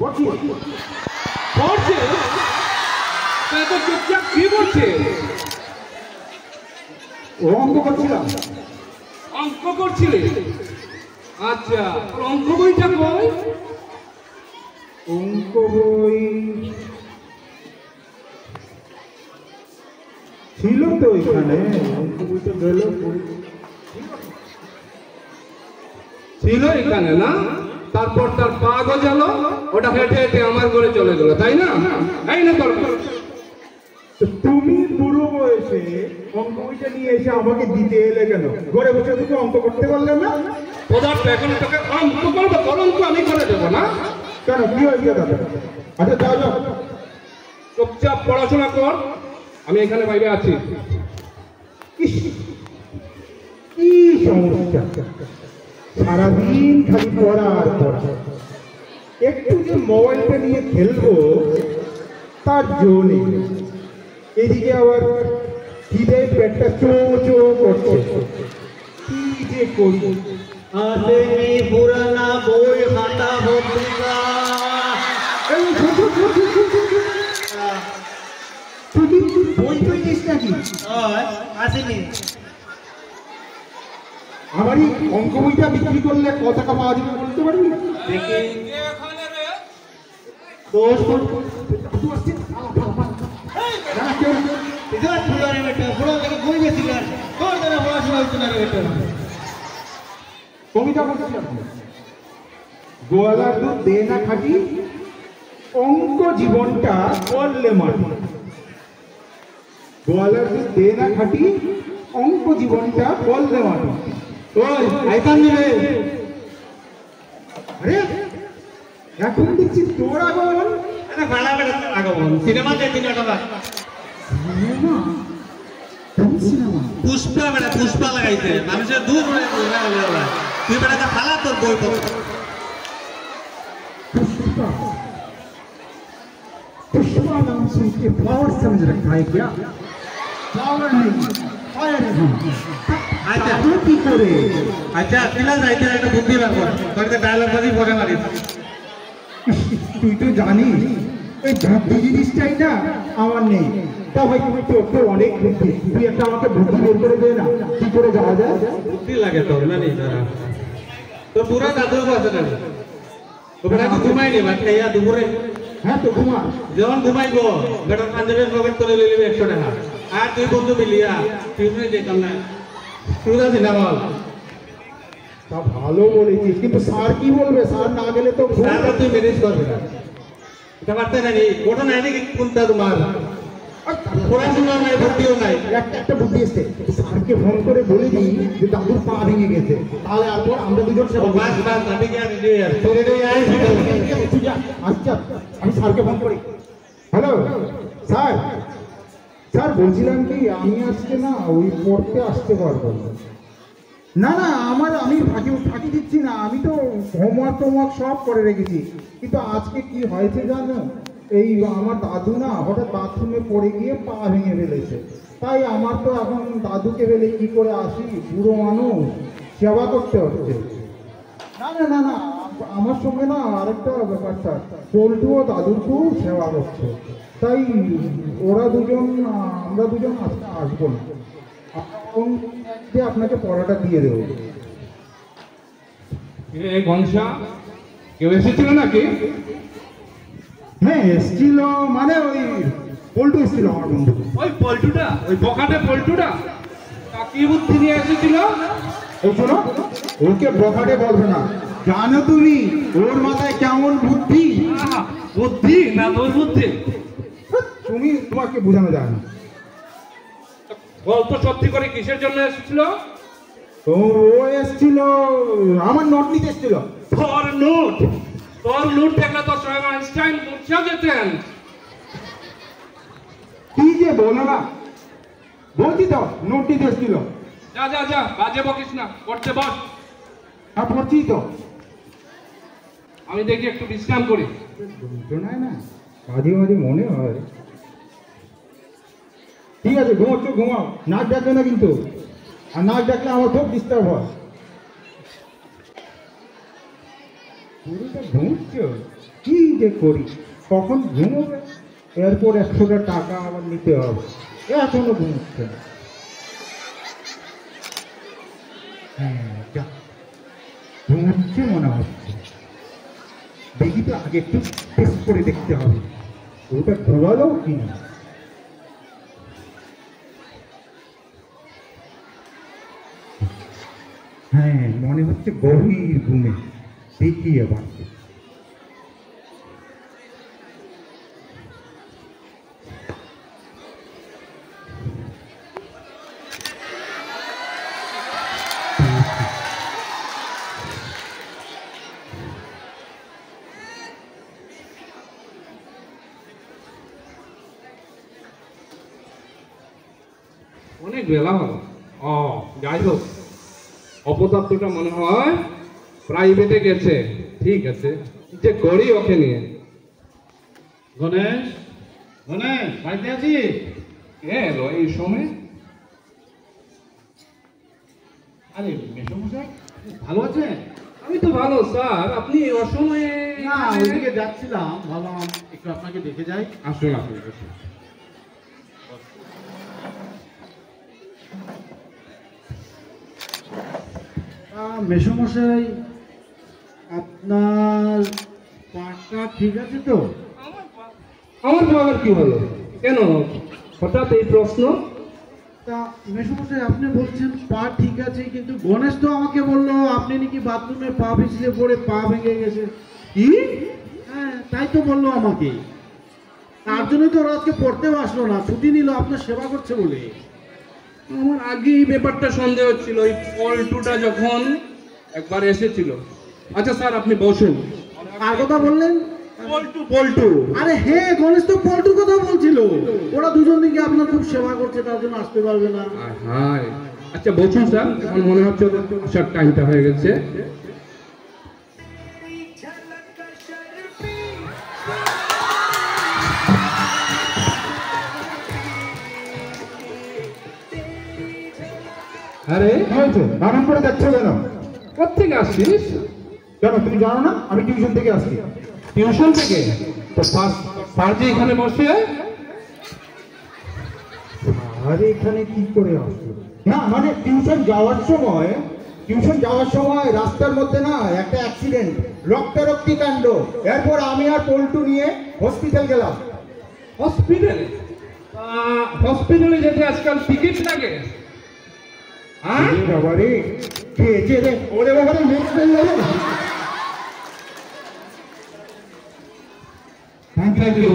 করছি করছে তো চুপচাপ কি করছে? ও অঙ্ক করছিলাম। অঙ্ক করছিলে? আচ্ছা, অঙ্ক বইটা কই? অঙ্ক বই ছিল তো এখানে, অঙ্ক বইটা গেল ছিল এখানে না? তারপর তার পা গজালো, ওটা হেঁটে হেঁটে আমার ঘরে চলে গেল, তাই না? এই না তোর তুমি বুড়ো বয়সে অঙ্ক বইটা নিয়ে এসে আমাকে দিতে এলে কেন? ঘরে বসে তুমি অঙ্ক করতে পারলে না? পদার্থ এখন তোকে অঙ্ক করবো, তোর অঙ্ক আমি করে দেবো না? কেন, কি হয়েছে দাদা? আচ্ছা যাও যাও, চুপচাপ পড়াশোনা কর, আমি এখানে বাইরে আছি। কি সমস্যা, সারাদিন খালি পড়া আর পড়া। একটু যে মোবাইলটা নিয়ে খেলবো তার জো নেই। এদিকে আবার খিদে পেটটা চো চো করছে, কি যে করি। আসেনি পুরানা বই খাতা পত্রিকা। তুই বই তুই নিস নাকি? আসেনি। আমার এই অঙ্ক বইটা বিক্রি করলে কত টাকা পাওয়া যাবে বলতে পারবি? দেখি দোষ কবিতা বলছিলাম, গোয়ালার দুধ দে না খাটি, অঙ্ক জীবনটা করলে মাটি। গোয়ালার দুধ দে না খাটি, অঙ্ক জীবনটা করলে মাটি। ওই আইতাম নিবে। আরে এখন দেখছি তোর আগমন। আগমন সিনেমা দেখি না টাকা সিনেমা পুষ্পা বেড়া পুষ্পা লাগাইছে মানুষের দূর তুই বেড়া ফালা তোর বই পত্র पुष्पा नाम सुन के फ्लावर समझ रखा है क्या? फ्लावर नहीं, फायर है। আচ্ছা तो की करे? আচ্ছা কিলা যাইতে একটা বুদ্ধি বার কর তোকে ডায়লগ বাজি পরে মারিস তুই তো জানিস এই বুদ্ধি জিনিসটাই না আমার নেই। তা ভাই তুমি তো অনেক বুদ্ধি, তুই একটা আমাকে বুদ্ধি বের করে দে না, কি করে যাওয়া যায়? বুদ্ধি লাগে তোর না নেই দাঁড়া তোর পুরা দাদু আছে না তো বেটা তো ঘুমাই নি ভাত খাইয়া দুপুরে হ্যাঁ তো ঘুমা। যখন ঘুমাইবো বেটার পাঞ্জাবের পকেট করে লইলি 100 টাকা আর তুই বন্ধু মিলিয়া টিউশনে যেতাম না তুই যাচ্ছি না বল তা ভালো বলেছিস, কিন্তু স্যার কি বলবে? স্যার না গেলে তো তারপর তুই ম্যানেজ করবি না এটা পারতে নাকি ওটা নাই নাকি কোনটা তোমার পড়াশোনা নাই ভর্তিও নাই একটা বুদ্ধি এসছে, স্যারকে ফোন করে বলে দিই যে দাদুর পা ভেঙে গেছে, তাহলে তারপর আমরা দুজন সেবা করব। বাস বাস আমি কি আর রেডি আর তুই রেডি আই তুই যা, আচ্ছা আমি স্যারকে ফোন করি। হ্যালো স্যার, স্যার বলছিলাম কি আমি আজকে না ওই পড়তে আসতে পারবো না। না না আমি ফাঁকি দিচ্ছি না, আমি তো হোমওয়ার্ক সব করে রেখেছি, কিন্তু আজকে কি হয়েছে জানো, এই আমার দাদু না হঠাৎ বাথরুমে পড়ে গিয়ে পা ভেঙে ফেলেছে, তাই আমার তো এখন দাদুকে ফেলে কি করে আসি, বুড়ো মানুষ, সেবা করতে হচ্ছে। না না না না আমার সঙ্গে না আরেকটা ব্যাপারটা, পল্টুও দাদুর খুব সেবা করছে, তাই ওরা দুজন আমরা দুজন আজকে আসবো না, আপনাকে পড়াটা দিয়ে দেবো। এই গনসা কেউ এসেছিল নাকি? হ্যাঁ এসছিল, মানে ওই পল্টু এসছিল আমার বন্ধু। ওই পল্টুটা, ওই বকাটে পল্টুটা তা কি বুদ্ধি নিয়ে এসেছিল? এই শোনো, ওকে বখাটে বলবে না, জানো তুমি ওর মাথায় কেমন বুদ্ধি? আহা, বুদ্ধি না তোর বুদ্ধি? তুমি তোমাকে বোঝানো যায় না। গল্প সত্যি করে কিসের জন্য এসেছিল? তো ও এসছিল আমার নোট নিতে এসছিল। তোর নোট? তোর নোট দেখলে তো স্বয়ং আইনস্টাইন মূর্ছা যেতেন। কি যে বলো না, বলছি তো নোট নিতে এসছিল। যা যা যা, বাজে বকিস না, পড়তে বস। হ্যাঁ পড়ছি তো। আমি দেখি একটু বিশ্রাম করি। শোনায় না, মাঝে মাঝে মনে হয়। ঠিক আছে ঘুমাচ্ছ ঘুমাও, নাক ডাকবে না কিন্তু, আর নাক ডাকলে আমার খুব ডিস্টার্ব হয়। পুরোটা ঘুমছো? কি যে করি, কখন ঘুমোবে? এরপর 100টা টাকা আবার নিতে হবে, এখনো ঘুমোচ্ছে না। হ্যাঁ, যা ঘুমোচ্ছে মনে হচ্ছে। দেখি তো আগে একটু টেস্ট করে দেখতে হবে ওটা ঘুমালো কি না। হ্যাঁ, মনে হচ্ছে গভীর ঘুমে। দেখি এবার। অনেক বেলা হলো। যাই হোক, অপদার্থটা মনে হয় প্রাইভেটে গেছে। ঠিক আছে, যে করি ওকে নিয়ে। গণেশ, গণেশ বাড়িতে আছিস? কে এলো এই সময়? আরে মেসমশাই, ভালো আছেন? আমি তো ভালো স্যার, আপনি অসময়ে? না, ওইদিকে যাচ্ছিলাম, ভাবলাম একটু আপনাকে দেখে যাই। আসুন আসুন আসুন। মেসমশাই, আপনার পাটা ঠিক আছে তো? আমার বাবার কি হলো? কেন হঠাৎ এই প্রশ্ন? তা মেসমশাই, আপনি বলছেন পা ঠিক আছে, কিন্তু গণেশ তো আমাকে বললো আপনি নাকি বাথরুমে পা পিছলে পড়ে পা ভেঙে গেছে। কি? হ্যাঁ, তাই তো বললো আমাকে। তার জন্যই তো ওরা আজকে পড়তেও আসলো না, ছুটি নিল আপনার সেবা করছে বলে। আমার আগে এই ব্যাপারটা সন্দেহ ছিল, ওই পল্টুটা যখন একবার এসেছিল। আচ্ছা স্যার, আপনি বসুন। কার কথা বললেন? পল্টু পল্টু। আরে হ্যাঁ, গণেশ তো পল্টুর কথা বলছিল। ওরা দুজন দিকে আপনার খুব সেবা করছে, তার জন্য আসতে পারবে না। হায়, আচ্ছা বসুন স্যার, এখন মনে হচ্ছে ওদের আসার টাইমটা হয়ে গেছে। আরে হয়েছে, বারণ করে দেখছো কেন? কোথেকে আসছিস? কেন তুমি জানো না আমি টিউশন থেকে আসছি? টিউশন থেকে? তো পারজি এখানে বসে? আরে এখানে কি করে আসলো? না মানে টিউশন যাওয়ার সময় রাস্তার মধ্যে না একটা অ্যাক্সিডেন্ট, রক্তারক্তি কাণ্ড। এরপর আমি আর পল্টু নিয়ে হসপিটাল গেলাম। হসপিটালে? হসপিটালে যেতে আজকাল টিকিট লাগে? হ্যাঁ বাবারে, খেয়েছে রে, ওরে বাবারে, মেরে ফেললো রে। Thank you.